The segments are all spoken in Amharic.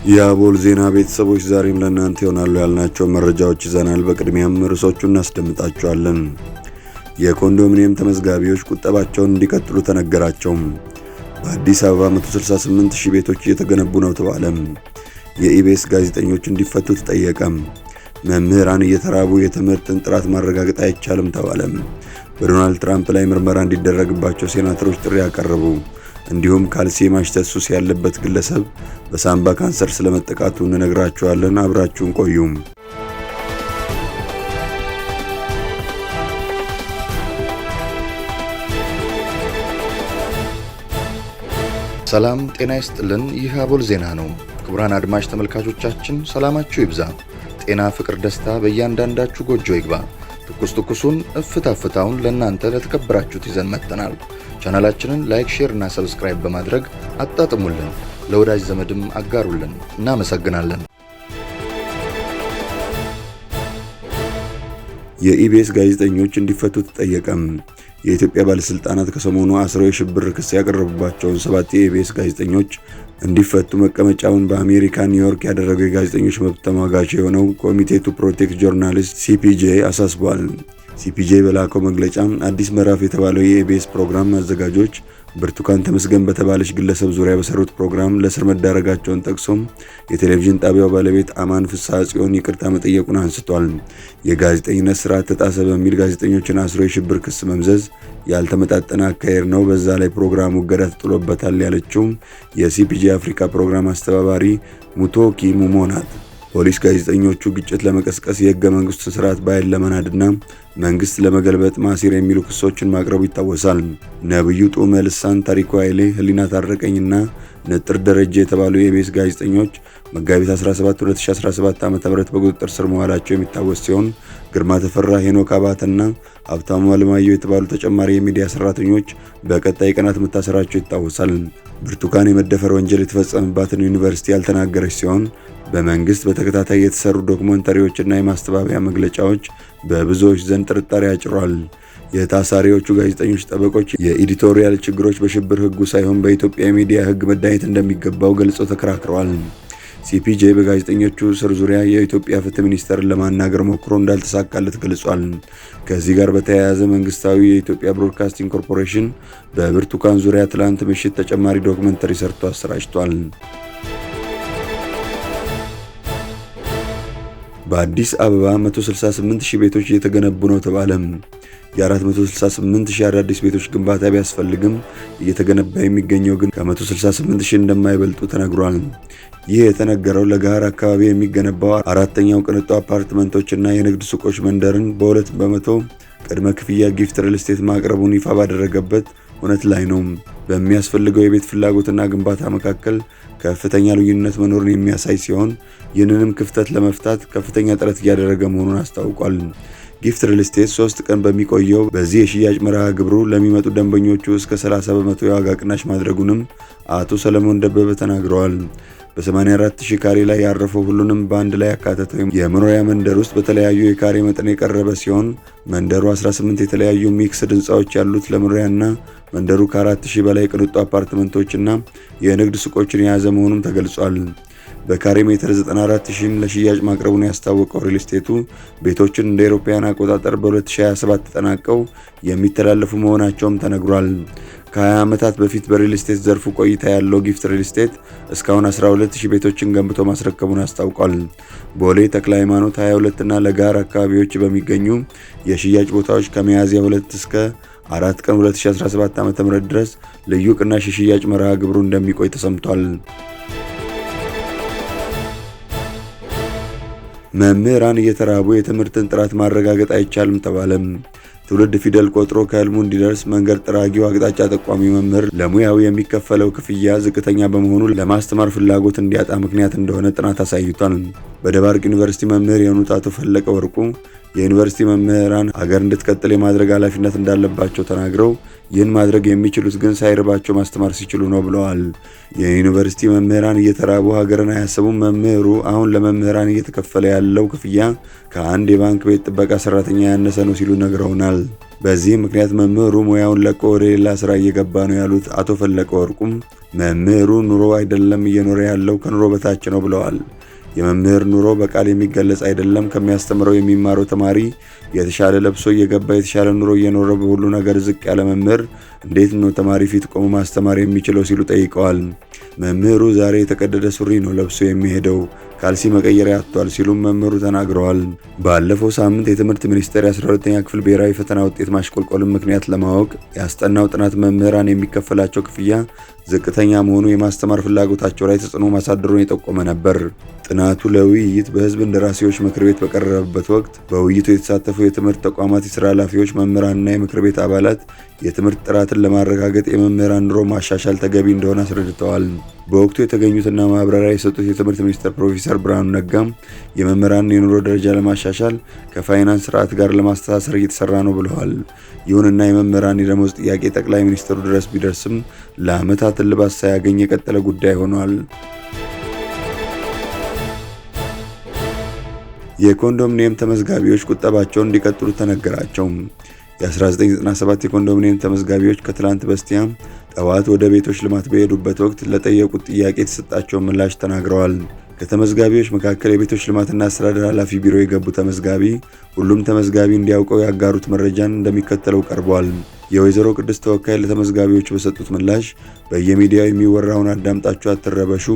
የአቦል ዜና ቤተሰቦች ዛሬም ለእናንተ ይሆናሉ ያልናቸው መረጃዎች ይዘናል። በቅድሚያም ርዕሶቹን እናስደምጣቸዋለን። የኮንዶሚኒየም ተመዝጋቢዎች ቁጠባቸውን እንዲቀጥሉ ተነገራቸው። በአዲስ አበባ 168,000 ቤቶች እየተገነቡ ነው ተባለ። የኢቢኤስ ጋዜጠኞች እንዲፈቱ ተጠየቀ። መምህራን እየተራቡ የትምህርትን ጥራት ማረጋገጥ አይቻልም ተባለ። በዶናልድ ትራምፕ ላይ ምርመራ እንዲደረግባቸው ሴናተሮች ጥሪ ያቀረቡ። እንዲሁም ካልሲ የማሽተት ሱስ ያለበት ግለሰብ በሳምባ ካንሰር ስለመጠቃቱ እንነግራችኋለን። አብራችሁን ቆዩ። ሰላም ጤና ይስጥልን። ይህ አቦል ዜና ነው። ክቡራን አድማጭ ተመልካቾቻችን ሰላማችሁ ይብዛ፣ ጤና፣ ፍቅር፣ ደስታ በእያንዳንዳችሁ ጎጆ ይግባ። ትኩሱን እፍታ ፍታውን ለእናንተ ለተከበራችሁት ይዘን መጥተናል። ቻናላችንን ላይክ፣ ሼር እና ሰብስክራይብ በማድረግ አጣጥሙልን፣ ለወዳጅ ዘመድም አጋሩልን። እናመሰግናለን። የኢቢኤስ ጋዜጠኞች እንዲፈቱ ተጠየቀም። የኢትዮጵያ ባለስልጣናት ከሰሞኑ አስረው የሽብር ክስ ያቀረቡባቸውን 7 የኢቢኤስ ጋዜጠኞች እንዲፈቱ መቀመጫውን በአሜሪካ ኒውዮርክ ያደረገው የጋዜጠኞች መብት ተሟጋች የሆነው ኮሚቴ ቱ ፕሮቴክት ጆርናሊስት ሲፒጄ አሳስቧል። ሲፒጄ በላከው መግለጫ አዲስ ምዕራፍ የተባለው የኢቢኤስ ፕሮግራም አዘጋጆች ብርቱካን ተመስገን በተባለች ግለሰብ ዙሪያ በሰሩት ፕሮግራም ለእስር መዳረጋቸውን ጠቅሶም የቴሌቪዥን ጣቢያው ባለቤት አማን ፍስሐ ጽዮን ይቅርታ መጠየቁን አንስቷል። የጋዜጠኝነት ስርዓት ተጣሰ በሚል ጋዜጠኞችን አስሮ የሽብር ክስ መምዘዝ ያልተመጣጠነ አካሄድ ነው፣ በዛ ላይ ፕሮግራሙ እገዳ ተጥሎበታል ያለችው የሲፒጄ አፍሪካ ፕሮግራም አስተባባሪ ሙቶኪ ሙሞ ናት። ፖሊስ ጋዜጠኞቹ ግጭት ለመቀስቀስ የህገ መንግስቱ ስርዓት ባይል ለመናድና መንግስት ለመገልበጥ ማሲር የሚሉ ክሶችን ማቅረቡ ይታወሳል። ነብዩ ጡመ ልሳን፣ ታሪኩ ኃይሌ፣ ህሊና ታረቀኝና ንጥር ደረጃ የተባሉ የኢቢኤስ ጋዜጠኞች መጋቢት 17 2017 ዓ.ም በቁጥጥር ስር መዋላቸው የሚታወስ ሲሆን ግርማ ተፈራ፣ ሄኖክ አባተና ሀብታሙ አለማየሁ የተባሉ ተጨማሪ የሚዲያ ሰራተኞች በቀጣይ ቀናት መታሰራቸው ይታወሳል። ብርቱካን የመደፈር ወንጀል የተፈጸመባትን ዩኒቨርሲቲ ያልተናገረች ሲሆን በመንግስት በተከታታይ የተሰሩ ዶክመንተሪዎችና የማስተባበያ መግለጫዎች በብዙዎች ዘንድ ጥርጣሬ አጭሯል። የታሳሪዎቹ ጋዜጠኞች ጠበቆች የኤዲቶሪያል ችግሮች በሽብር ህጉ ሳይሆን በኢትዮጵያ የሚዲያ ህግ መዳኘት እንደሚገባው ገልጸው ተከራክረዋል። ሲፒጄ በጋዜጠኞቹ እስር ዙሪያ የኢትዮጵያ ፍትህ ሚኒስቴርን ለማናገር ሞክሮ እንዳልተሳካለት ገልጿል። ከዚህ ጋር በተያያዘ መንግስታዊ የኢትዮጵያ ብሮድካስቲንግ ኮርፖሬሽን በብርቱካን ዙሪያ ትላንት ምሽት ተጨማሪ ዶክመንተሪ ሰርቶ አሰራጭቷል። በአዲስ አበባ 168,000 ቤቶች እየተገነቡ ነው ተባለ። የ468,000 አዳዲስ ቤቶች ግንባታ ቢያስፈልግም እየተገነባ የሚገኘው ግን ከ168,000 እንደማይበልጡ ተነግሯል። ይህ የተነገረው ለጋር አካባቢ የሚገነባው አራተኛው ቅንጡ አፓርትመንቶችና የንግድ ሱቆች መንደርን በ2 በመቶ ቅድመ ክፍያ ጊፍት ሪል ስቴት ማቅረቡን ይፋ ባደረገበት እውነት ላይ ነው። በሚያስፈልገው የቤት ፍላጎትና ግንባታ መካከል ከፍተኛ ልዩነት መኖሩን የሚያሳይ ሲሆን ይህንንም ክፍተት ለመፍታት ከፍተኛ ጥረት እያደረገ መሆኑን አስታውቋል። ጊፍት ሪል ስቴት 3 ቀን በሚቆየው በዚህ የሽያጭ መርሃ ግብሩ ለሚመጡ ደንበኞቹ እስከ 30 በመቶ የዋጋ ቅናሽ ማድረጉንም አቶ ሰለሞን ደበበ ተናግረዋል። በ84,000 ካሬ ላይ ያረፈው ሁሉንም በአንድ ላይ ያካተተው የመኖሪያ መንደር ውስጥ በተለያዩ የካሬ መጠን የቀረበ ሲሆን መንደሩ 18 የተለያዩ ሚክስድ ህንፃዎች ያሉት ለመኖሪያና መንደሩ ከ4,000 በላይ ቅንጡ አፓርትመንቶችና የንግድ ሱቆችን የያዘ መሆኑም ተገልጿል። በካሬ ሜትር 94,000 ለሽያጭ ማቅረቡን ያስታወቀው ሪል ስቴቱ ቤቶችን እንደ አውሮፓውያን አቆጣጠር በ2027 ተጠናቀው የሚተላለፉ መሆናቸውም ተነግሯል። ከ20 ዓመታት በፊት በሪል ስቴት ዘርፉ ቆይታ ያለው ጊፍት ሪል ስቴት እስካሁን 12,000 ቤቶችን ገንብቶ ማስረከቡን አስታውቋል። ቦሌ፣ ተክለ ሃይማኖት፣ 22 እና ለጋር አካባቢዎች በሚገኙ የሽያጭ ቦታዎች ከሚያዝያ 2 እስከ 4 ቀን 2017 ዓ.ም ድረስ ልዩ ቅናሽ የሽያጭ መርሃ ግብሩ እንደሚቆይ ተሰምቷል። መምህራን እየተራቡ የትምህርትን ጥራት ማረጋገጥ አይቻልም ተባለም። ትውልድ ፊደል ቆጥሮ ከህልሙ እንዲደርስ መንገድ ጥራጊው አቅጣጫ ጠቋሚ መምህር ለሙያው የሚከፈለው ክፍያ ዝቅተኛ በመሆኑ ለማስተማር ፍላጎት እንዲያጣ ምክንያት እንደሆነ ጥናት አሳይቷል። በደባርቅ ዩኒቨርሲቲ መምህር የሆኑት አቶ ፈለቀ ወርቁ የዩኒቨርሲቲ መምህራን ሀገር እንድትቀጥል የማድረግ ኃላፊነት እንዳለባቸው ተናግረው ይህን ማድረግ የሚችሉት ግን ሳይርባቸው ማስተማር ሲችሉ ነው ብለዋል። የዩኒቨርሲቲ መምህራን እየተራቡ ሀገርን አያሰቡም። መምህሩ አሁን ለመምህራን እየተከፈለ ያለው ክፍያ ከአንድ የባንክ ቤት ጥበቃ ሰራተኛ ያነሰ ነው ሲሉ ነግረውናል። በዚህ ምክንያት መምህሩ ሙያውን ለቆ ወደ ሌላ ስራ እየገባ ነው ያሉት አቶ ፈለቀ ወርቁም መምህሩ ኑሮ አይደለም እየኖረ ያለው ከኑሮ በታች ነው ብለዋል። የመምህር ኑሮ በቃል የሚገለጽ አይደለም። ከሚያስተምረው የሚማረው ተማሪ የተሻለ ለብሶ እየገባ የተሻለ ኑሮ እየኖረ በሁሉ ነገር ዝቅ ያለ መምህር እንዴት ነው ተማሪ ፊት ቆሞ ማስተማር የሚችለው ሲሉ ጠይቀዋል። መምህሩ ዛሬ የተቀደደ ሱሪ ነው ለብሶ የሚሄደው፣ ካልሲ መቀየሪያ አጥቷል ሲሉም መምህሩ ተናግረዋል። ባለፈው ሳምንት የትምህርት ሚኒስቴር የ12ኛ ክፍል ብሔራዊ ፈተና ውጤት ማሽቆልቆልን ምክንያት ለማወቅ ያስጠናው ጥናት መምህራን የሚከፈላቸው ክፍያ ዝቅተኛ መሆኑ የማስተማር ፍላጎታቸው ላይ ተጽዕኖ ማሳደሩን የጠቆመ ነበር። ጥናቱ ለውይይት በሕዝብ እንደራሴዎች ምክር ቤት በቀረበበት ወቅት በውይይቱ የተሳተፉ የትምህርት ተቋማት የሥራ ኃላፊዎች፣ መምህራንና የምክር ቤት አባላት የትምህርት ጥራትን ለማረጋገጥ የመምህራን ኑሮ ማሻሻል ተገቢ እንደሆነ አስረድተዋል። በወቅቱ የተገኙትና ማብራሪያ የሰጡት የትምህርት ሚኒስትር ፕሮፌሰር ብርሃኑ ነጋም የመምህራንን የኑሮ ደረጃ ለማሻሻል ከፋይናንስ ስርዓት ጋር ለማስተሳሰር እየተሰራ ነው ብለዋል። ይሁንና የመምህራን የደሞዝ ጥያቄ ጠቅላይ ሚኒስትሩ ድረስ ቢደርስም ለዓመታት እልባት ሳያገኝ የቀጠለ ጉዳይ ሆኗል። የኮንዶሚኒየም ተመዝጋቢዎች ቁጠባቸውን እንዲቀጥሉ ተነገራቸው። የ1997 የኮንዶሚኒየም ተመዝጋቢዎች ከትላንት በስቲያ ጠዋት ወደ ቤቶች ልማት በሄዱበት ወቅት ለጠየቁት ጥያቄ የተሰጣቸውን ምላሽ ተናግረዋል። ከተመዝጋቢዎች መካከል የቤቶች ልማትና አስተዳደር ኃላፊ ቢሮ የገቡ ተመዝጋቢ ሁሉም ተመዝጋቢ እንዲያውቀው ያጋሩት መረጃን እንደሚከተለው ቀርቧል። የወይዘሮ ቅድስት ተወካይ ለተመዝጋቢዎቹ በሰጡት ምላሽ በየሚዲያው የሚወራውን አዳምጣችሁ አትረበሹ።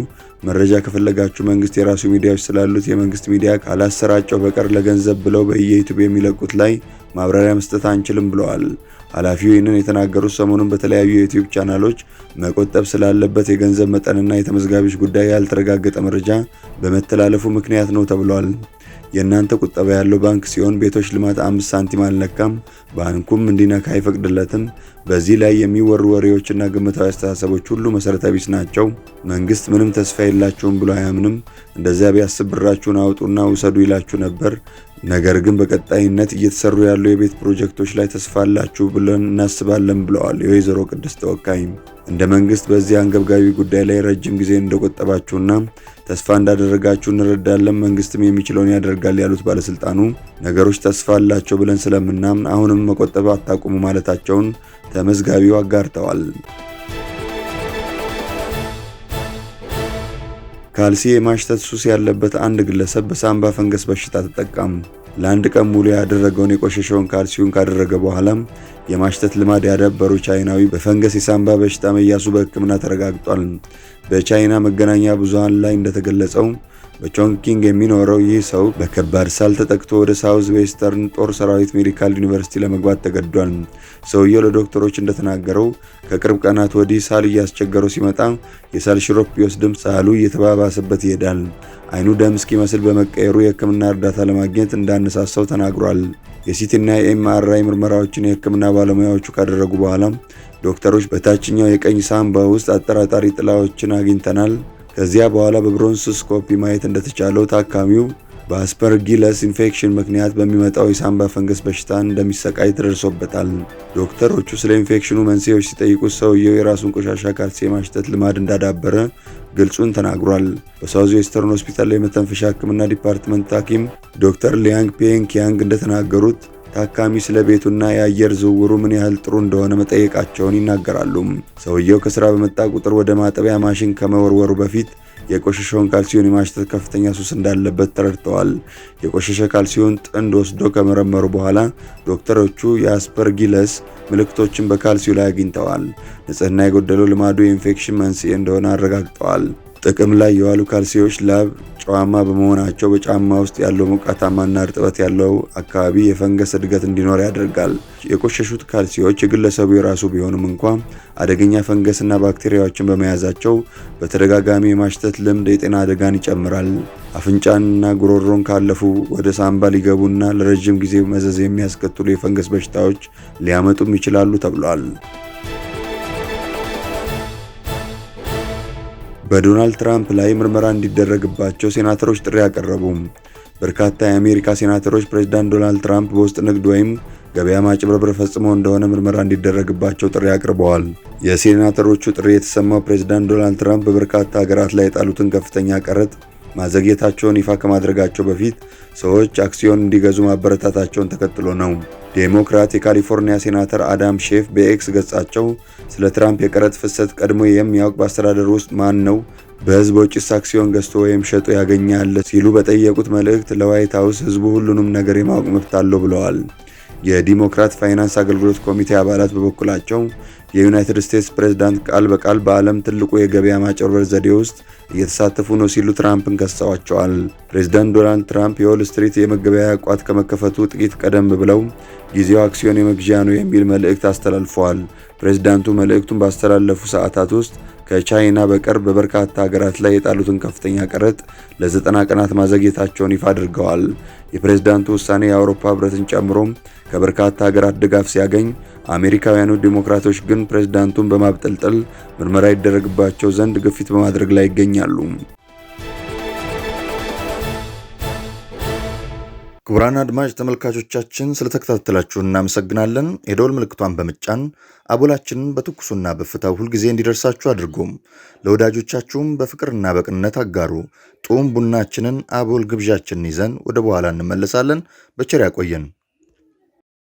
መረጃ ከፈለጋችሁ መንግስት የራሱ ሚዲያዎች ስላሉት የመንግስት ሚዲያ ካላሰራጨው በቀር ለገንዘብ ብለው በየዩቲዩብ የሚለቁት ላይ ማብራሪያ መስጠት አንችልም ብለዋል። ኃላፊው ይህንን የተናገሩት ሰሞኑን በተለያዩ የዩቲዩብ ቻናሎች መቆጠብ ስላለበት የገንዘብ መጠንና የተመዝጋቢዎች ጉዳይ ያልተረጋገጠ መረጃ በመተላለፉ ምክንያት ነው ተብሏል። የእናንተ ቁጠባ ያለው ባንክ ሲሆን ቤቶች ልማት 5 ሳንቲም አልነካም፣ ባንኩም እንዲነካ አይፈቅድለትም። በዚህ ላይ የሚወሩ ወሬዎችና ግምታዊ አስተሳሰቦች ሁሉ መሰረተ ቢስ ናቸው። መንግስት ምንም ተስፋ የላችሁም ብሎ አያምንም። እንደዚያ ቢያስብ ብራችሁን አውጡና ውሰዱ ይላችሁ ነበር። ነገር ግን በቀጣይነት እየተሰሩ ያሉ የቤት ፕሮጀክቶች ላይ ተስፋ አላችሁ ብለን እናስባለን ብለዋል የወይዘሮ ቅድስት ተወካይ። እንደ መንግስት በዚህ አንገብጋቢ ጉዳይ ላይ ረጅም ጊዜ እንደቆጠባችሁና ተስፋ እንዳደረጋችሁ እንረዳለን። መንግስትም የሚችለውን ያደርጋል ያሉት ባለስልጣኑ ነገሮች ተስፋ አላቸው ብለን ስለምናምን አሁንም መቆጠብ አታቁሙ ማለታቸውን ተመዝጋቢው አጋርተዋል። ካልሲ የማሽተት ሱስ ያለበት አንድ ግለሰብ በሳምባ ፈንገስ በሽታ ተጠቃም። ለአንድ ቀን ሙሉ ያደረገውን የቆሸሸውን ካልሲውን ካደረገ በኋላም የማሽተት ልማድ ያዳበሩ ቻይናዊ በፈንገስ የሳምባ በሽታ መያዙ በሕክምና ተረጋግጧል። በቻይና መገናኛ ብዙሃን ላይ እንደተገለጸው በቾንግኪንግ የሚኖረው ይህ ሰው በከባድ ሳል ተጠቅቶ ወደ ሳውዝ ዌስተርን ጦር ሰራዊት ሜዲካል ዩኒቨርሲቲ ለመግባት ተገዷል። ሰውየው ለዶክተሮች እንደተናገረው ከቅርብ ቀናት ወዲህ ሳል እያስቸገረው ሲመጣ የሳል ሽሮፕ ቢወስድም ሳሉ እየተባባሰበት ይሄዳል። አይኑ ደም እስኪመስል በመቀየሩ የሕክምና እርዳታ ለማግኘት እንዳነሳሳው ተናግሯል። የሲቲና የኤምአርአይ ምርመራዎችን የሕክምና ባለሙያዎቹ ካደረጉ በኋላ ዶክተሮች በታችኛው የቀኝ ሳምባ ውስጥ አጠራጣሪ ጥላዎችን አግኝተናል። ከዚያ በኋላ በብሮንኮስኮፒ ማየት እንደተቻለው ታካሚው በአስፐርጊለስ ኢንፌክሽን ምክንያት በሚመጣው የሳምባ ፈንገስ በሽታ እንደሚሰቃይ ተደርሶበታል። ዶክተሮቹ ስለ ኢንፌክሽኑ መንስኤዎች ሲጠይቁት ሰውየው የራሱን ቆሻሻ ካልሲ የማሽተት ልማድ እንዳዳበረ ግልጹን ተናግሯል። በሳውዝ ዌስተርን ሆስፒታል የመተንፈሻ ሕክምና ዲፓርትመንት ሐኪም ዶክተር ሊያንግ ፔንኪያንግ እንደተናገሩት ታካሚ ስለ ቤቱና የአየር ዝውውሩ ምን ያህል ጥሩ እንደሆነ መጠየቃቸውን ይናገራሉ። ሰውየው ከስራ በመጣ ቁጥር ወደ ማጠቢያ ማሽን ከመወርወሩ በፊት የቆሸሸውን ካልሲዮን የማሽተት ከፍተኛ ሱስ እንዳለበት ተረድተዋል። የቆሸሸ ካልሲዮን ጥንድ ወስዶ ከመረመሩ በኋላ ዶክተሮቹ የአስፐርጊለስ ምልክቶችን በካልሲዮ ላይ አግኝተዋል። ንጽህና የጎደለው ልማዱ የኢንፌክሽን መንስኤ እንደሆነ አረጋግጠዋል። ጥቅም ላይ የዋሉ ካልሲዮች ላብ ጨዋማ በመሆናቸው በጫማ ውስጥ ያለው ሞቃታማና እርጥበት ያለው አካባቢ የፈንገስ እድገት እንዲኖር ያደርጋል። የቆሸሹት ካልሲዮች የግለሰቡ የራሱ ቢሆንም እንኳን አደገኛ ፈንገስና ባክቴሪያዎችን በመያዛቸው በተደጋጋሚ የማሽተት ልምድ የጤና አደጋን ይጨምራል። አፍንጫንና ጉሮሮን ካለፉ ወደ ሳምባ ሊገቡና ለረጅም ጊዜ መዘዝ የሚያስከትሉ የፈንገስ በሽታዎች ሊያመጡም ይችላሉ ተብሏል። በዶናልድ ትራምፕ ላይ ምርመራ እንዲደረግባቸው ሴናተሮች ጥሪ አቀረቡ። በርካታ የአሜሪካ ሴናተሮች ፕሬዝዳንት ዶናልድ ትራምፕ በውስጥ ንግድ ወይም ገበያ ማጭበርበር ፈጽመው እንደሆነ ምርመራ እንዲደረግባቸው ጥሪ አቅርበዋል። የሴናተሮቹ ጥሪ የተሰማው ፕሬዝዳንት ዶናልድ ትራምፕ በበርካታ ሀገራት ላይ የጣሉትን ከፍተኛ ቀረጥ ማዘግየታቸውን ይፋ ከማድረጋቸው በፊት ሰዎች አክሲዮን እንዲገዙ ማበረታታቸውን ተከትሎ ነው። ዴሞክራት የካሊፎርኒያ ሴናተር አዳም ሼፍ በኤክስ ገጻቸው ስለ ትራምፕ የቀረጥ ፍሰት ቀድሞ የሚያውቅ በአስተዳደር ውስጥ ማን ነው? በህዝብ ወጪስ አክሲዮን ገዝቶ ወይም ሸጦ ያገኛል? ሲሉ በጠየቁት መልእክት ለዋይት ሀውስ ህዝቡ ሁሉንም ነገር የማወቅ መብት አለው ብለዋል። የዲሞክራት ፋይናንስ አገልግሎት ኮሚቴ አባላት በበኩላቸው የዩናይትድ ስቴትስ ፕሬዝዳንት ቃል በቃል በዓለም ትልቁ የገበያ ማጭበርበር ዘዴ ውስጥ እየተሳተፉ ነው ሲሉ ትራምፕን ከሰዋቸዋል። ፕሬዝዳንት ዶናልድ ትራምፕ የዎል ስትሪት የመገበያያ ቋት ከመከፈቱ ጥቂት ቀደም ብለው ጊዜው አክሲዮን የመግዣ ነው የሚል መልእክት አስተላልፈዋል። ፕሬዝዳንቱ መልእክቱን ባስተላለፉ ሰዓታት ውስጥ ከቻይና በቀር በበርካታ ሀገራት ላይ የጣሉትን ከፍተኛ ቀረጥ ለ90 ቀናት ማዘግየታቸውን ይፋ አድርገዋል። የፕሬዝዳንቱ ውሳኔ የአውሮፓ ህብረትን ጨምሮ ከበርካታ ሀገራት ድጋፍ ሲያገኝ፣ አሜሪካውያኑ ዲሞክራቶች ግን ፕሬዝዳንቱን በማብጠልጠል ምርመራ ይደረግባቸው ዘንድ ግፊት በማድረግ ላይ ይገኛሉ። ክቡራን አድማጭ ተመልካቾቻችን ስለተከታተላችሁ እናመሰግናለን። የደወል ምልክቷን በመጫን አቦላችንን በትኩሱና በፍታው ሁልጊዜ እንዲደርሳችሁ አድርጎም ለወዳጆቻችሁም በፍቅርና በቅንነት አጋሩ። ጡም ቡናችንን አቦል ግብዣችንን ይዘን ወደ በኋላ እንመለሳለን። በቸር ያቆየን።